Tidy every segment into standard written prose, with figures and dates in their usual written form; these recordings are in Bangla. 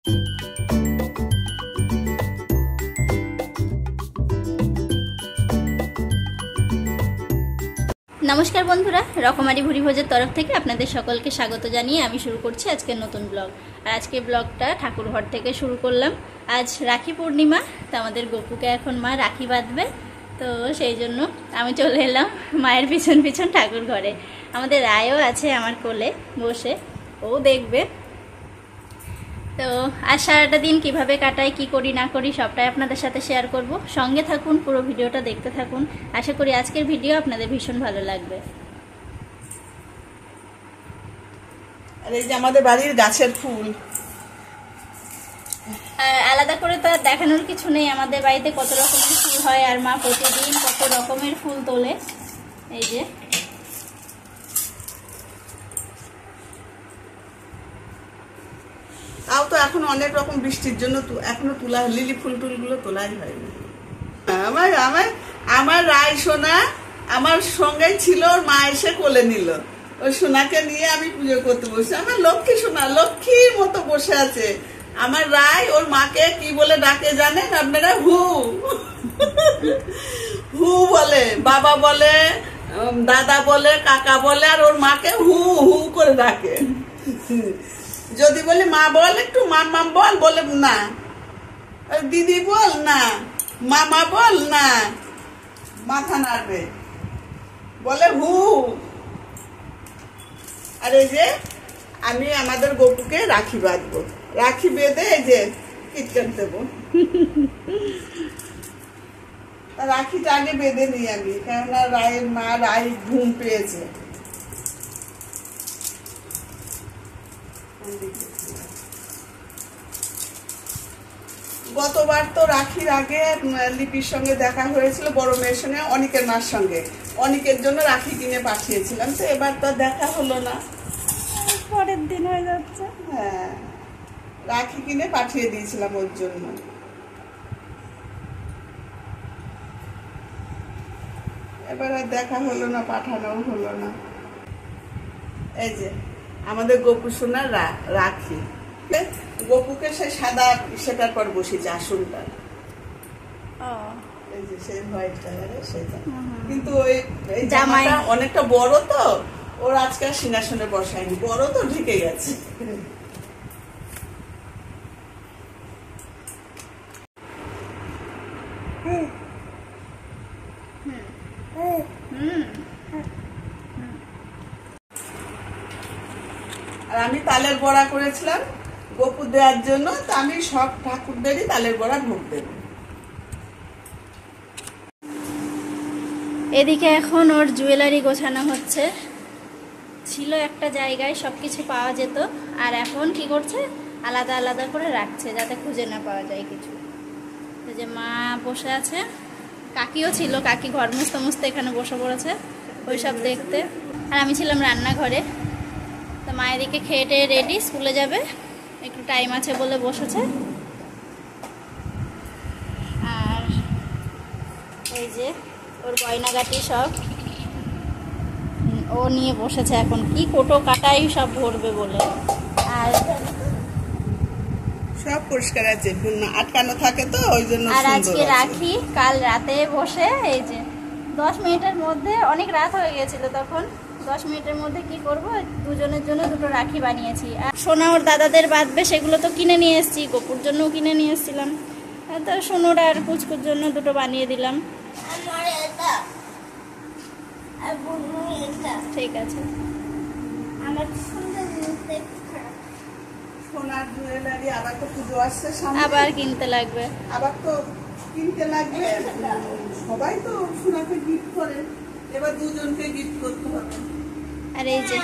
নমস্কার বন্ধুরা, রকমারি ভুরি ভোজের তরফ থেকে আপনাদের সকলকে স্বাগত জানিয়ে আমি শুরু করছি আজকের নতুন ব্লগ। আর আজকের ব্লগটা ঠাকুরঘর থেকে শুরু করলাম। আজ রাখি পূর্ণিমা, তো আমাদের গপুকে এখন মা রাখি বাঁধবে, তো সেই জন্য আমি চলে এলাম মায়ের পিছন পিছন ঠাকুর ঘরে। আমাদের রায়ও আছে আমার কোলে বসে, ও দেখবে। তো আজ সারাটা দিন কিভাবে কাটাই, কি করি না করি সবটাই আপনাদের সাথে শেয়ার করব। সঙ্গে থাকুন, পুরো ভিডিওটা দেখতে থাকুন। আশা করি আজকের ভিডিও আপনাদের ভীষণ ভালো লাগবে। আর এই যে আমাদের বাড়ির গাছের ফুল, আলাদা করে তো আর দেখানোর কিছু নেই। আমাদের বাড়িতে কত রকমের ফুল হয় আর মা প্রতিদিন কত রকমের ফুল তোলে। এই যে তাও তো এখন অনেক রকম বৃষ্টির জন্য এখনো তোলা, লিলি ফুল টুলগুলো তোলাই হয়নি। আমার রায় সোনা আমার সঙ্গে ছিল, ওর মা এসে কোলে নিল। ওই সোনাকে নিয়ে আমি পুজো করতে বসে, আমার লক্ষ্মী সোনা লক্ষ্মীর মতো বসে আছে। আমার রায় ওর মাকে কি বলে ডাকে জানেন আপনারা? হু হু বলে, বাবা বলে, দাদা বলে, কাকা বলে, আর ওর মাকে হু হু করে ডাকে। যদি বলি মা বল একটু, মামা বল, বলে না। দিদি বল না, মামা বল না, মাথা নাড়বে, বলে হু। আর এই যে আমি আমাদের গপুকে রাখি বাঁধবো, রাখি বেঁধে এই যে কিটকাট দেবো। রাখিটা আগে বেঁধে নিই আমি, কেননা রায়ের মা রায় ঘুম পেয়েছে। গতবার তো রাখির আগে লিপির সঙ্গে দেখা হয়েছিল, বড় মেয়ের সঙ্গে, অনিকের মার সঙ্গে। অনিকের জন্য রাখি কিনে পাঠিয়েছিলাম, তো এবার তো দেখা হলো না, পরের দিন হয়ে যাচ্ছে। হ্যাঁ, রাখি কিনে পাঠিয়ে দিয়েছিলাম ওর জন্য। এবার আর দেখা হলো না, পাঠানো হলো না। এই যে আমাদের গপু সোনার রাখি, গপুকে সে সাদা সেটার পর বসেছে আসনটা, এই যে সেই হোয়াইট কালারের সেটা। কিন্তু ওই জামাটা অনেকটা বড়, তো ওর আজকে সিংহাসনে বসায়নি, বড় তো ঢেকে গেছে। আর আমি তালের বড়া করেছিলাম গপু দেওয়ার জন্য, তো আমি সব ঠাকুরদেরই তালের বড়া ভোগ দেব। এদিকে এখন ওর জুয়েলারি গোছানো হচ্ছে। ছিল একটা জায়গায় সবকিছু পাওয়া যেত, আর এখন কি করছে, আলাদা আলাদা করে রাখছে যাতে খুঁজে না পাওয়া যায় কিছু। এই যে মা বসে আছে, কাকিও ছিল, কাকি ঘর মুছতে মুছতে এখানে বসে পড়েছে ওইসব দেখতে। আর আমি ছিলাম রান্নাঘরে। তো মা এদিকে খেয়ে টেয়ে রেডি, স্কুলে যাবে, একটু টাইম আছে বলে বসেছে। আর এই যে ওর গয়নাগাটি সব ও নিয়ে বসেছে, এখন কি কোটো কাটাই সব ভরবে বলে। আর সব পরিষ্কার আছে, আটকানো থাকে তো ওই জন্য। আর আজকে রাখি, কাল রাতে বসে এই যে 10 মিনিটের মধ্যে, অনেক রাত হয়ে গেছিল তখন, 10 মিনিটের মধ্যে কি করব, দুজনের জন্য দুটো রাখি বানিয়েছি। আর সোনা ওর দাদাদের বাঁধবে, সেগুলো তো কিনে নিয়ে এসেছি, গপুর জন্যও কিনে নিয়ে এসেছিলাম। তো সোনুর আর পুচকুর জন্য দুটো বানিয়ে দিলাম। ঠিক আছে। সোনার জুয়েলারি আবার তো পুজো আসছে সামনে, আবার কিনতে লাগবে, আবার তো কিনতে লাগবে। সবাই তো সোনাকে গিফট করে, এবার দুজনকে গিফট করতে হবে। আর এই যে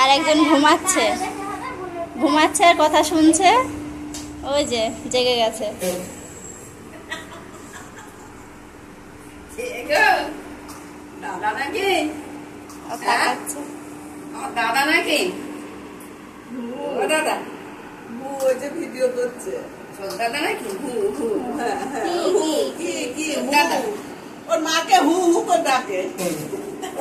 আর একজন ঘুমাচ্ছে, ঘুমাচ্ছে আর কথা শুনছে, ওই যে জেগে গেছে। দাদা নাকি? দাদা নাকি? দাদা ওই যে ভিডিও করছে, দাদা নাকি? ওর মাকে হু হু করে ডাকে।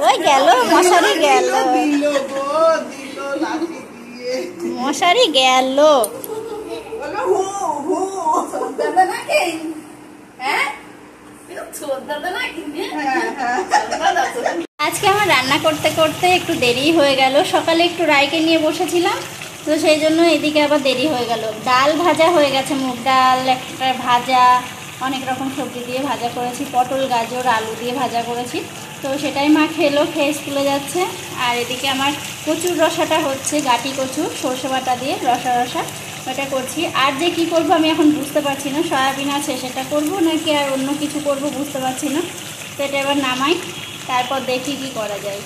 ওই গেল মশারি, গেল দিল গো, দিল লাঠি দিয়ে মশারি, গেল বলো হু রান্না করতে করতে একটু দেরি হয়ে গেল। সকালে একটু রায়কে নিয়ে বসেছিলাম, তো সেই জন্য এদিকে আবার দেরি হয়ে গেল। ডাল ভাজা হয়ে গেছে, মুগ ডাল একটা ভাজা, অনেক রকম সবজি দিয়ে ভাজা করেছি, পটল গাজর আলু দিয়ে ভাজা করেছি। তো সেটাই মা খেলো, খেয়ে স্কুলে যাচ্ছে। আর এদিকে আমার কচুর রসাটা হচ্ছে, গাটি কচু সর্ষে বাটা দিয়ে রসা রসা ওটা করছি। আর যে কি করব আমি এখন বুঝতে পারছি না, সয়াবিন আছে সেটা করব নাকি আর অন্য কিছু করব বুঝতে পারছি না। তো এটা এবার নামাই, তারপর দেখি কি করা যায়।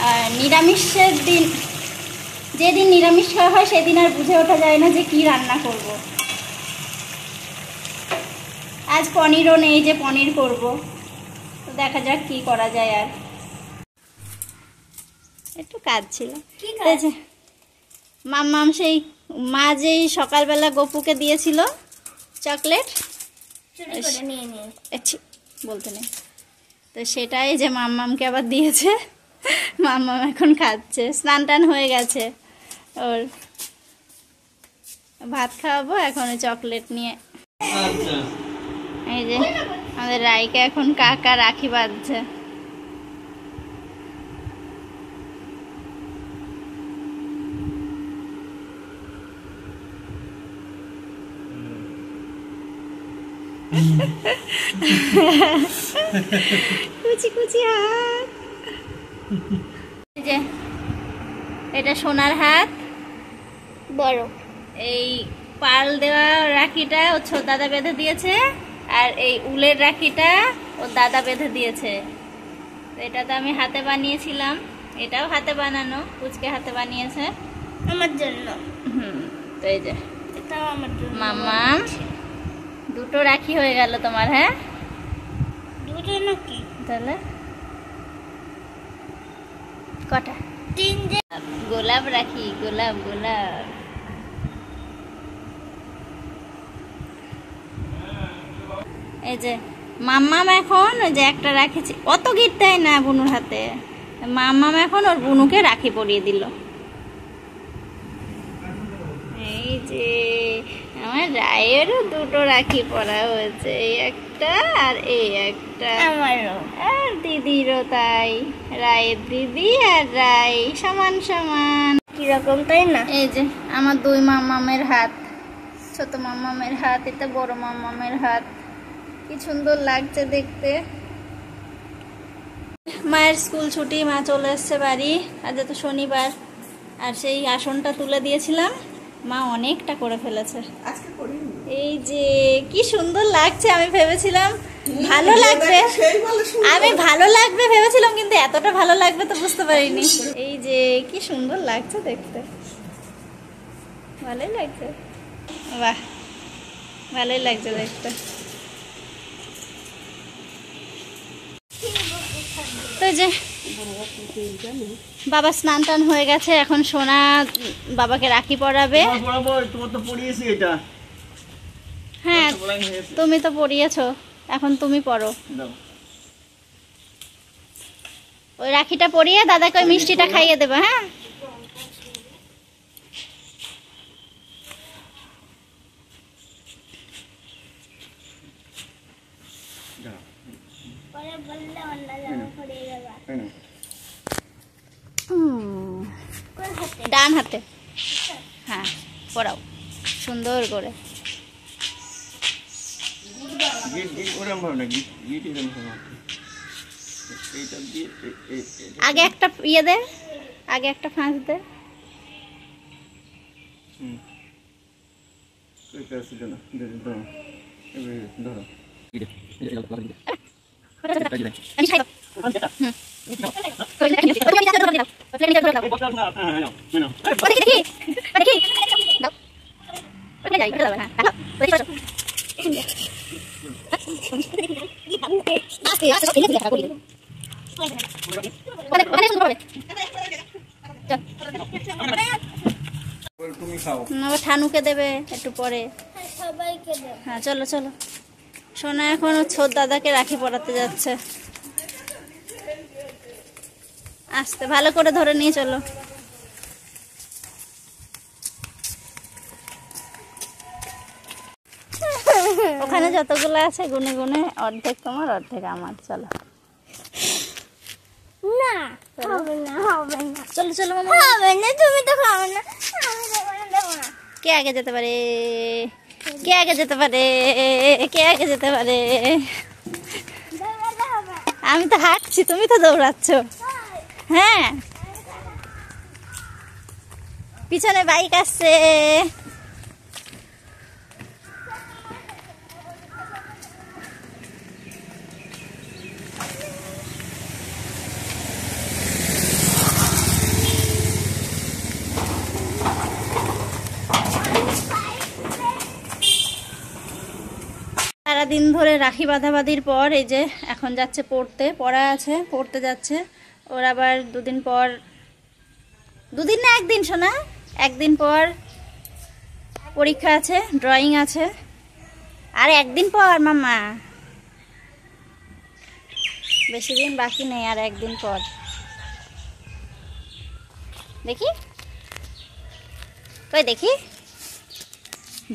আর নিরামিষের দিন, যেদিন নিরামিষ খাওয়া হয় সেদিন আর বুঝে ওঠা যায় না যে কি রান্না করব। আজ পনিরও নেই যে পনির করব, তো দেখা যাক কি করা যায়। আর একটু কাজ ছিল, মাম্মাম সেই মা যেই সকালবেলা গপুকে দিয়েছিল চকলেট, বলতে নেই, তো সেটাই যে মাম্মামকে আবার দিয়েছে। মাম্মাম এখন খাচ্ছে, স্নান টান হয়ে গেছে ওর, ভাত খাওয়াবো এখন চকলেট নিয়ে। এই যে আমাদের রাইকে এখন কাকা রাখি বাঁধছে। কুচি কুচি হাত, যে এটা সোনার হাত বড়, এই পাল দেওয়া রাখিটা ওর ছোট দাদা বেঁধে দিয়েছে, আর এই উলের রাখিটা ওর দাদা বেঁধে দিয়েছে। এটা তো আমি হাতে বানিয়েছিলাম, এটাও হাতে বানানো, কুচকে হাতে বানিয়েছে আমার জন্য। তো এই যে এটাও আমার জন্য। মাম্মা দুটো রাখি হয়ে গেল তোমার। হ্যাঁ দুটো নাকি, তাহলে কটা? তিনটে। গোলাপ রাখি, গোলাপ গোলাপ। এই যে মাম্মাম এখন ওই যে একটা রাখেছি, অত গিট দেয় না বুনুর হাতে। মাম্মাম এখন ওর বুনুকে রাখি পরিয়ে দিল। এই যে আমার রায়েরও দুটো রাখি পরা হয়েছে, এই একটা আর এই একটা। আমারও, আর দিদিরও তাই। রায়ের দিদি আর রায় সমান সমান, কিরকম তাই না? এই যে আমার দুই মাম্মামের হাত, ছোট মাম্মামের হাত, এটা বড় মাম্মামের হাত। কি সুন্দর লাগছে দেখতে। মায়ের স্কুল ছুটি, মা চলে এসছে বাড়ি। আজ তো শনিবার, আর সেই আসনটা তুলে দিয়েছিলাম, মা অনেকটা করে ফেলেছে। এই যে কি সুন্দর লাগছে, আমি ভেবেছিলাম ভালো লাগবে, আমি ভালো লাগবে ভেবেছিলাম, কিন্তু এতটা ভালো লাগবে তো বুঝতে পারিনি। এই যে কি সুন্দর লাগছে দেখতে, ভালোই লাগছে। বাহ, ভালোই লাগছে দেখতে। তো যে বাবা স্নান টান হয়ে গেছে, এখন সোনা বাবাকে রাখি পরাবে। হ্যাঁ তুমি তো পরিয়েছো, এখন তুমি পরো। ওই রাখিটা পরিয়ে দাদাকে ওই মিষ্টিটা খাইয়ে দেবে। হ্যাঁ ডান হাতে, হ্যাঁ পরাও সুন্দর করে। আগে একটা ইয়ে দে, আগে একটা ফাঁস দে। ঠানুকে দেবে একটু পরে, হ্যাঁ চলো চলো। সোনা এখন ছোট দাদাকে রাখি পরাতে যাচ্ছে, আস্তে ভালো করে ধরে নিয়ে চলো। ওখানে যতগুলো আছে গুনে গুনে অর্ধেক তোমার অর্ধেক আমার। চলো না চলো হবে না চলো চলো মামা হবে না, তুমি তো খাও না, আমি দেবো না। কে আগে যেতে পারে, কে আগে যেতে পারে, কে আগে যেতে পারে? দৌড়াতে হবে। আমি তো হাঁটছি, তুমি তো দৌড়াচ্ছ। হ্যাঁ, পিছনে বাইক আসছে। সারাদিন ধরে রাখি বাঁধাবাঁধির পর এই যে এখন যাচ্ছে পড়তে, পড়া আছে, পড়তে যাচ্ছে। ওর আবার দুদিন পর, দুদিন না একদিন শোনা, একদিন পর পরীক্ষা আছে, ড্রয়িং আছে। আর একদিন পর মাম্মা, বেশি দিন বাকি নেই, আর একদিন পর। দেখি কই দেখি,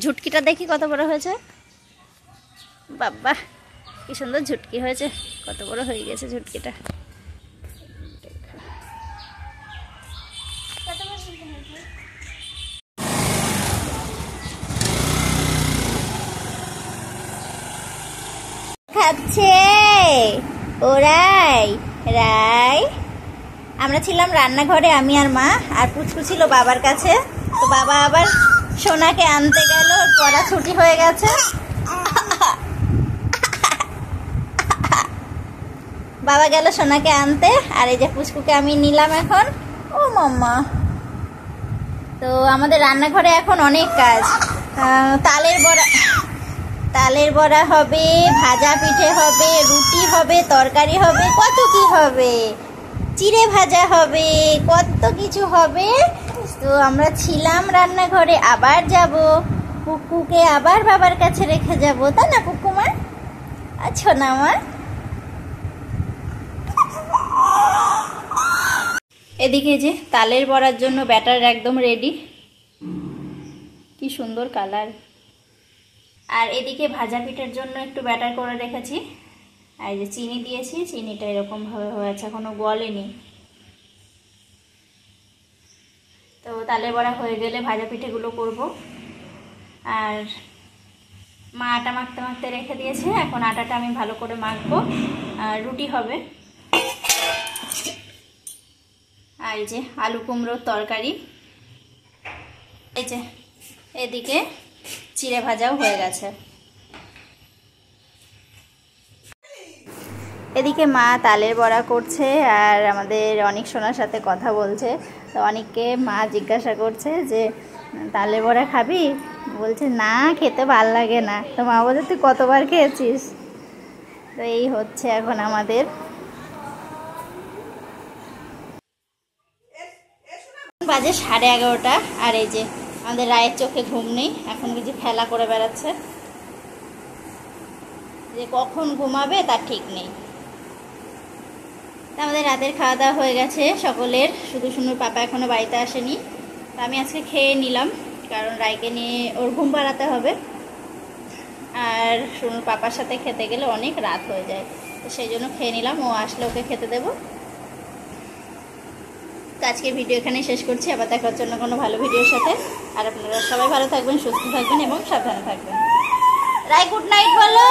ঝুটকিটা দেখি কত বড় হয়েছে। বাবা কি সুন্দর ঝুটকি হয়েছে, কত বড় হয়ে গেছে ঝুটকিটা। খাচ্ছে ওরাই রাই। আমরা ছিলাম রান্নাঘরে, আমি আর মা, আর পুচকু ছিল বাবার কাছে। তো বাবা আবার সোনাকে আনতে গেল, পড়া ছুটি হয়ে গেছে। বাবা গেল সোনাকে আনতে, আর এই যে পুচকুকে আমি নিলাম এখন। ও মাম্মা, তো আমাদের রান্নাঘরে এখন অনেক কাজ। তালের বড়া হবে, ভাজা পিঠে হবে, রুটি হবে, তরকারি হবে, কত কি হবে, চিড়ে ভাজা হবে, কত কিছু হবে। তো আমরা ছিলাম রান্নাঘরে, আবার যাব, পুকুকে আবার বাবার কাছে রেখে যাব, তাই না পুকুমা? আচ্ছা না মা? এদিকে যে তালের বড়ার জন্য ব্যাটার একদম রেডি, কি সুন্দর কালার। আর এদিকে ভাজা পিঠার জন্য একটু ব্যাটার করে রেখেছি। আর এই যে চিনি দিয়েছি, চিনিটা এরকম ভাবে হয়েছে, এখনো গলেনি। তো তালের বড়া হয়ে গেলে ভাজা পিঠেগুলো করব। আর মা আটা মাখতে মাখতে রেখে দিয়েছে, এখন আটাটা আমি ভালো করে মাখবো, আর রুটি হবে। আর এই যে আলু কুমড়োর তরকারি, এই যে এদিকে চিড়ে ভাজাও হয়ে গেছে। এদিকে মা তালের বড়া করছে, আর আমাদের অনেক সোনার সাথে কথা বলছে। তো অনেককে মা জিজ্ঞাসা করছে যে তালের বড়া খাবি, বলছে না খেতে ভাল লাগে না। তো মা বলছে তুই কতবার খেয়েছিস। তো এই হচ্ছে এখন আমাদের। বাজে 11:30, আর এই যে আমাদের রায়ের চোখে ঘুম নেই, এখন কিছু খেলা করে বেড়াচ্ছে, যে কখন ঘুমাবে তার ঠিক নেই। আমাদের রাতের খাওয়া দাওয়া হয়ে গেছে সকলের, শুধু শুনুর পাপা এখনো বাড়িতে আসেনি। তো আমি আজকে খেয়ে নিলাম, কারণ রায়কে নিয়ে ওর ঘুম পাড়াতে হবে, আর শুনুর পাপার সাথে খেতে গেলে অনেক রাত হয়ে যায়। তো সেই জন্য খেয়ে নিলাম, ও আসলে ওকে খেতে দেবো। তো আজকের ভিডিও এখানেই শেষ করছি, আবার দেখার জন্য কোনো ভালো ভিডিওর সাথে। আর আপনারা সবাই ভালো থাকবেন, সুস্থ থাকবেন এবং সাবধানে থাকবেন। রায় গুড নাইট বলো।